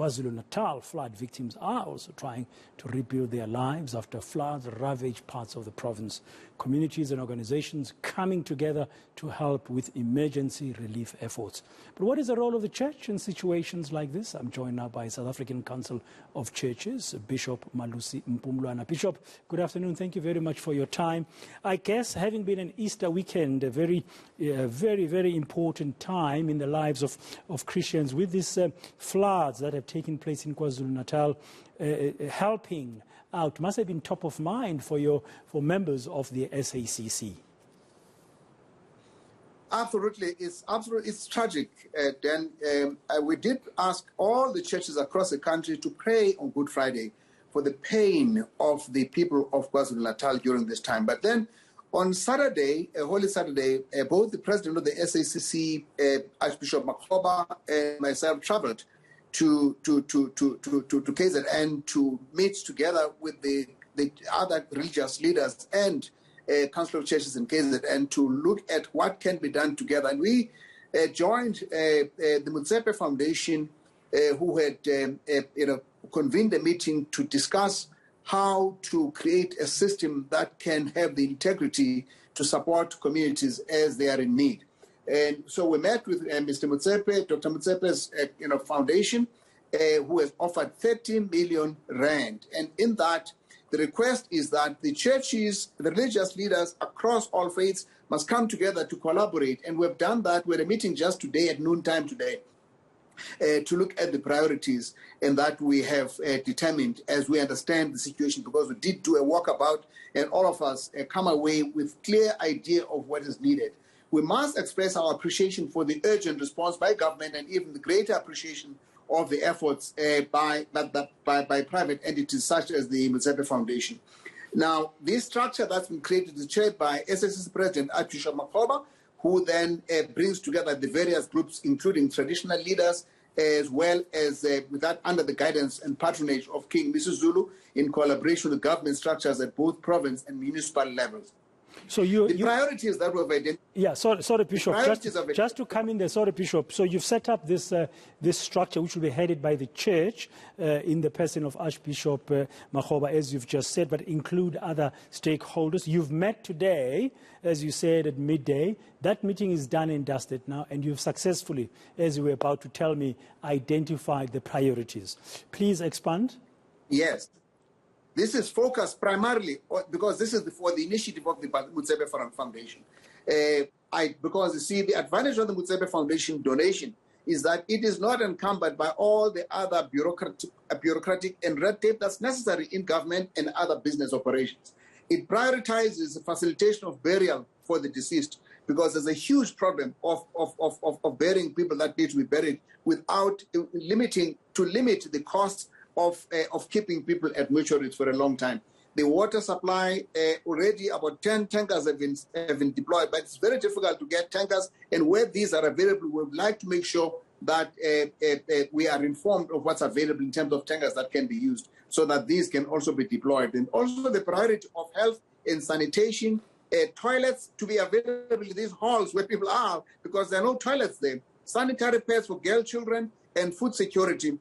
Kwazulu-Natal flood victims are also trying to rebuild their lives after floods ravaged parts of the province. Communities and organizations coming together to help with emergency relief efforts. But what is the role of the church in situations like this? I'm joined now by South African Council of Churches, Bishop Malusi Mpumlwana. Bishop, good afternoon. Thank you very much for your time. I guess having been an Easter weekend, a very important time in the lives of Christians with these floods that have taken place in KwaZulu-Natal, helping out must have been top of mind for members of the SACC. Absolutely, it's tragic. Dan, we did ask all the churches across the country to pray on Good Friday for the pain of the people of KwaZulu-Natal during this time. But then on Saturday, Holy Saturday, both the president of the SACC, Archbishop Makgoba, and myself traveled to KZN to meet together with the other religious leaders and Council of Churches in KZN to look at what can be done together. And we joined the Mutsepe Foundation, who had convened a meeting to discuss how to create a system that can have the integrity to support communities as they are in need. And so we met with Mr. Mutsepe, Dr. Mutsepe's foundation, who has offered 30 million rand. And in that, the request is that the churches, the religious leaders across all faiths must come together to collaborate. And we've done that. We had a meeting just today at noontime today to look at the priorities and that we have determined as we understand the situation, because we did do a walkabout and all of us come away with clear idea of what is needed. We must express our appreciation for the urgent response by government and even the greater appreciation of the efforts by private entities such as the Mutsepe Foundation. Now, this structure that's been created is chaired by SSC President Archbishop Makgoba, who then brings together the various groups, including traditional leaders, as well as with that under the guidance and patronage of King Mrs. Zulu, in collaboration with government structures at both province and municipal levels. So the priorities that we've identified. Yeah, sorry, Bishop. Just to come in there, sorry, Bishop. So you've set up this structure, which will be headed by the church in the person of Archbishop Makgoba, as you've just said, but include other stakeholders. You've met today, as you said, at midday. That meeting is done and dusted now, and you've successfully, as you were about to tell me, identified the priorities. Please expand. Yes. This is focused primarily, because this is for the initiative of the Mutsepe Foundation. Because you see, the advantage of the Mutsepe Foundation donation is that it is not encumbered by all the other bureaucratic and red tape that's necessary in government and other business operations. It prioritizes the facilitation of burial for the deceased, because there's a huge problem of burying people that need to be buried without limit the costs of keeping people at mortuaries for a long time. The water supply, already about 10 tankers have been deployed, but it's very difficult to get tankers. And where these are available, we would like to make sure that we are informed of what's available in terms of tankers that can be used, so that these can also be deployed. And also the priority of health and sanitation, toilets to be available in these halls where people are, because there are no toilets there, sanitary pads for girl children, and food security.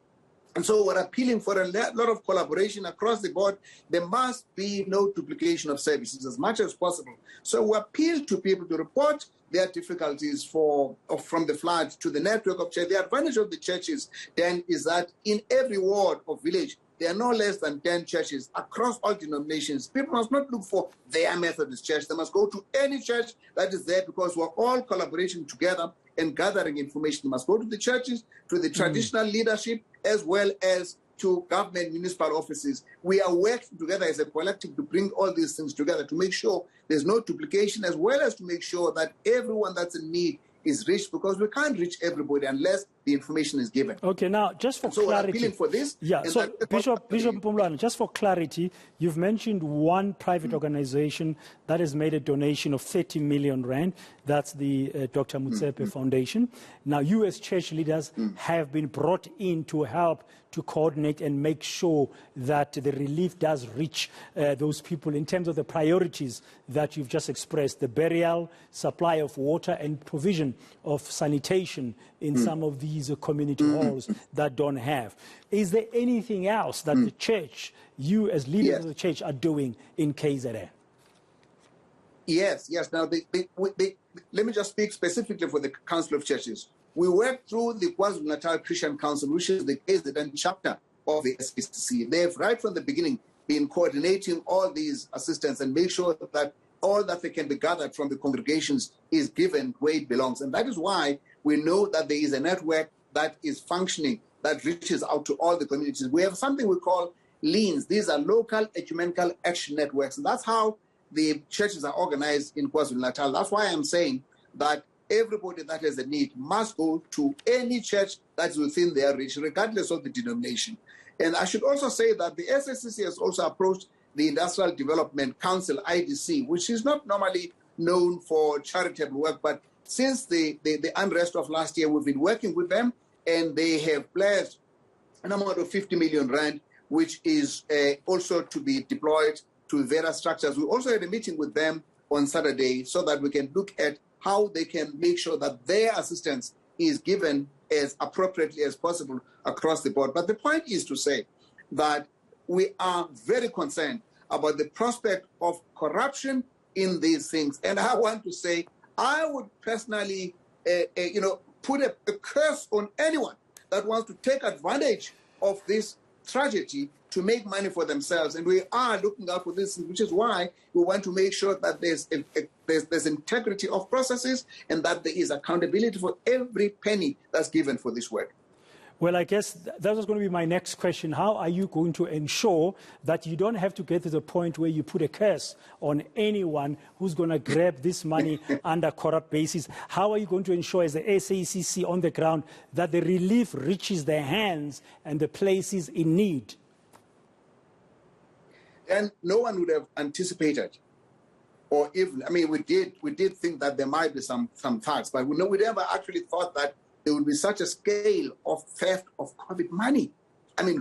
And so we're appealing for a lot of collaboration across the board. There must be no duplication of services as much as possible. So we appeal to people to report their difficulties from the flood to the network of churches. The advantage of the churches then is that in every ward or village, there are no less than 10 churches across all denominations. People must not look for their Methodist church. They must go to any church that is there, because we're all collaborating together and gathering information. They must go to the churches, to the traditional leadership, as well as to government municipal offices. We are working together as a collective to bring all these things together to make sure there's no duplication, as well as to make sure that everyone that's in need is reached, because we can't reach everybody unless the information is given. Okay, now just for clarity, we're appealing for this. Yeah, so Bishop Mpumlwana, just for clarity, you've mentioned one private organization that has made a donation of 30 million rand. That's the Dr. Mutsepe Foundation. Now, you as church leaders have been brought in to help to coordinate and make sure that the relief does reach those people in terms of the priorities that you've just expressed: the burial, supply of water, and provision of sanitation in some of the these community halls that don't have. Is there anything else that the church, you as leaders of the church, are doing in KZN? Yes. Now, let me just speak specifically for the Council of Churches. We work through the Kwazulu-Natal Christian Council, which is the KZN chapter of the SACC. They've, right from the beginning, been coordinating all these assistance and make sure that all that they can be gathered from the congregations is given where it belongs. And that is why we know that there is a network that is functioning, that reaches out to all the communities. We have something we call LEANs. These are local ecumenical action networks. And that's how the churches are organized in KwaZulu-Natal. That's why I'm saying that everybody that has a need must go to any church that's within their reach, regardless of the denomination. And I should also say that the SACC has also approached the Industrial Development Council, IDC, which is not normally known for charitable work, but since the unrest of last year, we've been working with them, and they have pledged an amount of 50 million rand, which is also to be deployed to various structures. We also had a meeting with them on Saturday so that we can look at how they can make sure that their assistance is given as appropriately as possible across the board. But the point is to say that we are very concerned about the prospect of corruption in these things. And I want to say, I would personally, put a curse on anyone that wants to take advantage of this tragedy to make money for themselves. And we are looking out for this, which is why we want to make sure that there's integrity of processes and that there is accountability for every penny that's given for this work. Well, I guess that was going to be my next question. How are you going to ensure that you don't have to get to the point where you put a curse on anyone who's going to grab this money under corrupt basis? How are you going to ensure, as the SACC on the ground, that the relief reaches their hands and the places in need? And no one would have anticipated, or even, we did think that there might be some thugs, but we never actually thought that there would be such a scale of theft of COVID money.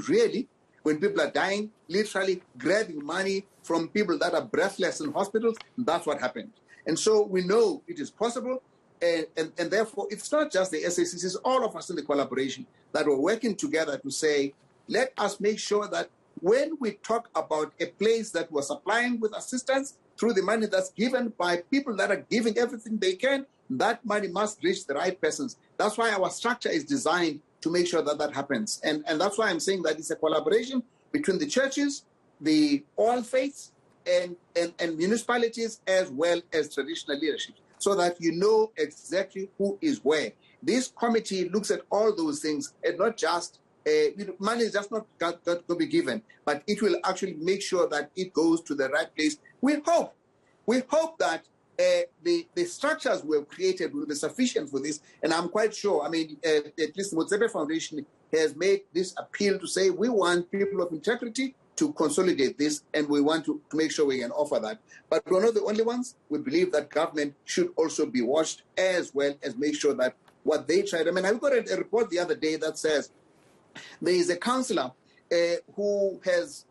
Really, when people are dying, literally grabbing money from people that are breathless in hospitals, that's what happened. And so we know it is possible, and therefore it's not just the SACC, it's all of us in the collaboration that we're working together to say, let us make sure that when we talk about a place that we're supplying with assistance through the money that's given by people that are giving everything they can, that money must reach the right persons. That's why our structure is designed to make sure that that happens. And that's why I'm saying that it's a collaboration between the churches, the all faiths, and municipalities, as well as traditional leadership, so that you know exactly who is where. This committee looks at all those things, and not just money is just not going to be given, but it will actually make sure that it goes to the right place. We hope that the structures we have created will be sufficient for this, and I'm quite sure, at least the Mutsebe Foundation has made this appeal to say we want people of integrity to consolidate this, and we want to make sure we can offer that. But we're not the only ones. We believe that government should also be watched, as well as make sure that what they tried. I got a report the other day that says there is a councillor who has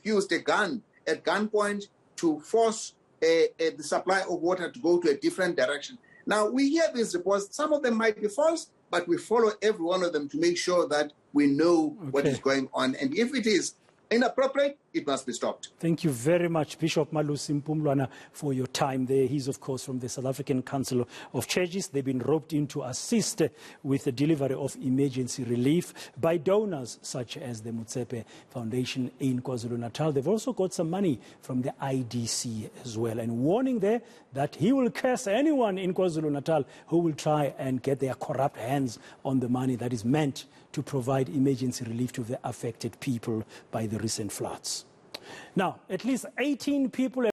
used a gun at gunpoint to force the supply of water to go to a different direction. Now, we hear these reports. Some of them might be false, but we follow every one of them to make sure that we know what is going on. And if it is inappropriate, it must be stopped. Thank you very much, Bishop Malusi Mpumlwana, for your time there. He's, of course, from the South African Council of Churches. They've been roped in to assist with the delivery of emergency relief by donors such as the Mutsebe Foundation in KwaZulu-Natal. They've also got some money from the IDC as well, and warning there that he will curse anyone in KwaZulu-Natal who will try and get their corrupt hands on the money that is meant to provide emergency relief to the affected people by the recent floods. Now, at least 18 people